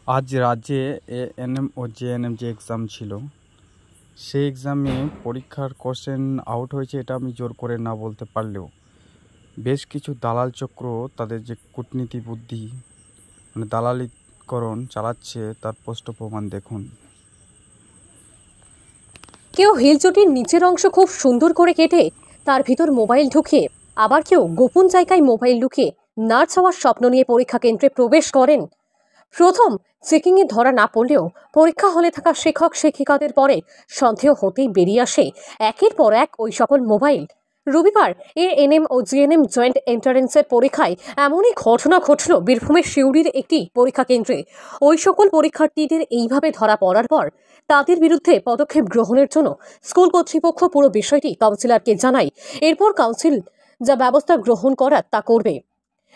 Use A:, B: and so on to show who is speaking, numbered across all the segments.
A: আজ রাজ্যে এএনএম ও জেএনএম যে এক্সাম ছিল সেই এক্সামে পরীক্ষার কোশ্চেন আউট হয়েছে, এটা আমি জোর করে না বলতে পারলেও বেশ কিছু দালাল চক্র তাদের যে কূটনীতি বুদ্ধি মানে দালালিকরণ চালাচ্ছে তার স্পষ্ট প্রমাণ দেখুন।
B: কেউ হিলচটির নিচের অংশ খুব সুন্দর করে কেটে তার ভিতর মোবাইল ঢুকিয়ে, আবার কেউ গোপন জায়গায় মোবাইল লুকিয়ে নার্স হওয়ার স্বপ্ন নিয়ে পরীক্ষা কেন্দ্রে প্রবেশ করেন। প্রথম চেকিংয়ে ধরা না পড়লেও পরীক্ষা হলে থাকা শিক্ষক শিক্ষিকাদের পরে সন্দেহ হতেই বেরিয়ে আসে একের পর এক ওই সকল মোবাইল। রবিবার এএনএম ও জিএনএম জয়েন্ট এন্ট্রান্সের পরীক্ষায় এমনই ঘটনা ঘটল বীরভূমের সিউড়ির একটি পরীক্ষা কেন্দ্রে। ওই সকল পরীক্ষার্থীদের এইভাবে ধরা পড়ার পর তাদের বিরুদ্ধে পদক্ষেপ গ্রহণের জন্য স্কুল কর্তৃপক্ষ পুরো বিষয়টি কাউন্সিলরকে জানায়। এরপর কাউন্সিল যা ব্যবস্থা গ্রহণ করার তা করবে।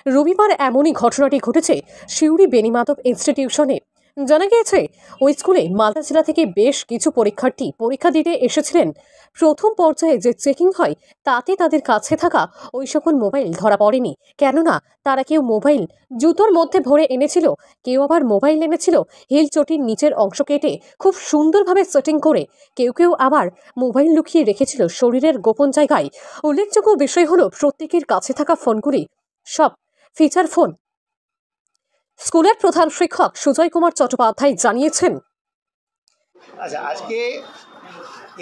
B: রবিবার এমনই ঘটনাটি ঘটেছে সিউড়ি বেনিমাধব ইনস্টিটিউশনে। জানা গিয়েছে ওই স্কুলে মালদা জেলা থেকে বেশ কিছু পরীক্ষার্থী পরীক্ষা দিতে এসেছিলেন। প্রথম পর্যায়ে যে চেকিং হয় তাতে তাদের কাছে থাকা ওই সকল মোবাইল ধরা পড়েনি, কেননা তারা কেউ মোবাইল জুতোর মধ্যে ভরে এনেছিল, কেউ আবার মোবাইল এনেছিল হিল চটির নিচের অংশ কেটে খুব সুন্দরভাবে সেটিং করে, কেউ কেউ আবার মোবাইল লুকিয়ে রেখেছিল শরীরের গোপন জায়গায়। উল্লেখযোগ্য বিষয় হলো প্রত্যেকের কাছে থাকা ফোনগুলি সব ফিচার ফোন। স্কুলের প্রধান শিক্ষক সুজয় কুমার চট্টোপাধ্যায় জানিয়েছেন,
C: আচ্ছা, আজকে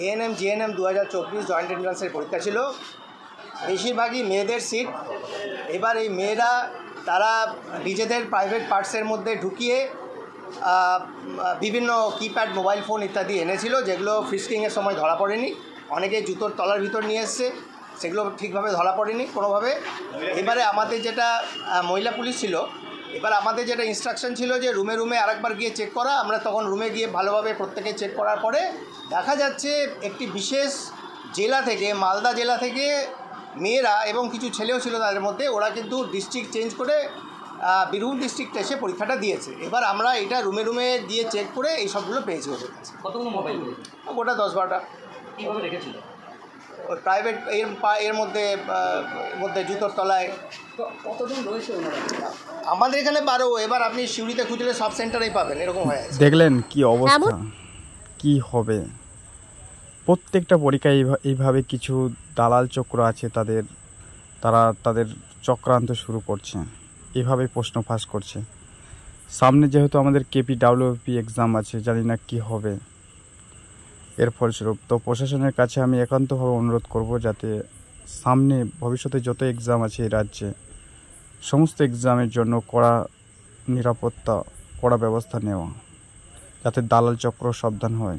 C: এএনএম জিএনএম 2024 জয়েন্ট এন্ট্রান্সের পরীক্ষা ছিল। বেশিরভাগই মেয়েদের সিট। এবার এই মেয়েরা তারা নিজেদের প্রাইভেট পার্টসের মধ্যে ঢুকিয়ে বিভিন্ন কিপ্যাড মোবাইল ফোন ইত্যাদি এনেছিল, যেগুলো ফ্রিস্কিংয়ের সময় ধরা পড়েনি। অনেকে জুতোর তলার ভিতর নিয়ে এসছে, সেগুলো ঠিকভাবে ধরা পড়েনি কোনোভাবে। এবারে আমাদের যেটা মহিলা পুলিশ ছিল, এবার আমাদের যেটা ইনস্ট্রাকশন ছিল যে রুমে রুমে আরেকবার গিয়ে চেক করা। আমরা তখন রুমে গিয়ে ভালোভাবে প্রত্যেকে চেক করার পরে দেখা যাচ্ছে একটি বিশেষ জেলা থেকে, মালদা জেলা থেকে মেয়েরা এবং কিছু ছেলেও ছিল তাদের মধ্যে, ওরা কিন্তু ডিস্ট্রিক্ট চেঞ্জ করে বীরভূম ডিস্ট্রিক্টে এসে পরীক্ষাটা দিয়েছে। এবার আমরা এটা রুমে রুমে গিয়ে চেক করে এই সবগুলো পেয়েছি ওদের কাছে।
D: কতগুলো মোবাইল?
C: গোটা 10-12টা।
D: কীভাবে রেখেছিল?
C: ওই প্রাইভেট এর মধ্যে জুতোর তলায়।
D: কতজন রয়েছে ওনারা?
C: আমাদের এখানে 12। এবার আপনি সিউড়িতে খুঁজলে সব সেন্টারেই পাবেন, এরকম হয়ে আছে।
A: দেখলেন কি অবস্থা, কি হবে। প্রত্যেকটা পরীক্ষায় এইভাবে কিছু দালাল চক্র আছে, তারা তাদের চক্রান্ত শুরু করছে, এইভাবে প্রশ্ন ফাঁস করছে। সামনে যেহেতু আমাদের KPWP এক্সাম আছে, জানি না কি হবে এর ফলস্বরূপ। তো প্রশাসনের কাছে আমি একান্তভাবে অনুরোধ করব যাতে সামনে ভবিষ্যতে যত এক্সাম আছে এই রাজ্যে, সমস্ত এক্সামের জন্য কড়া নিরাপত্তা, কড়া ব্যবস্থা নেওয়া, যাতে দালাল চক্র সাবধান হয়।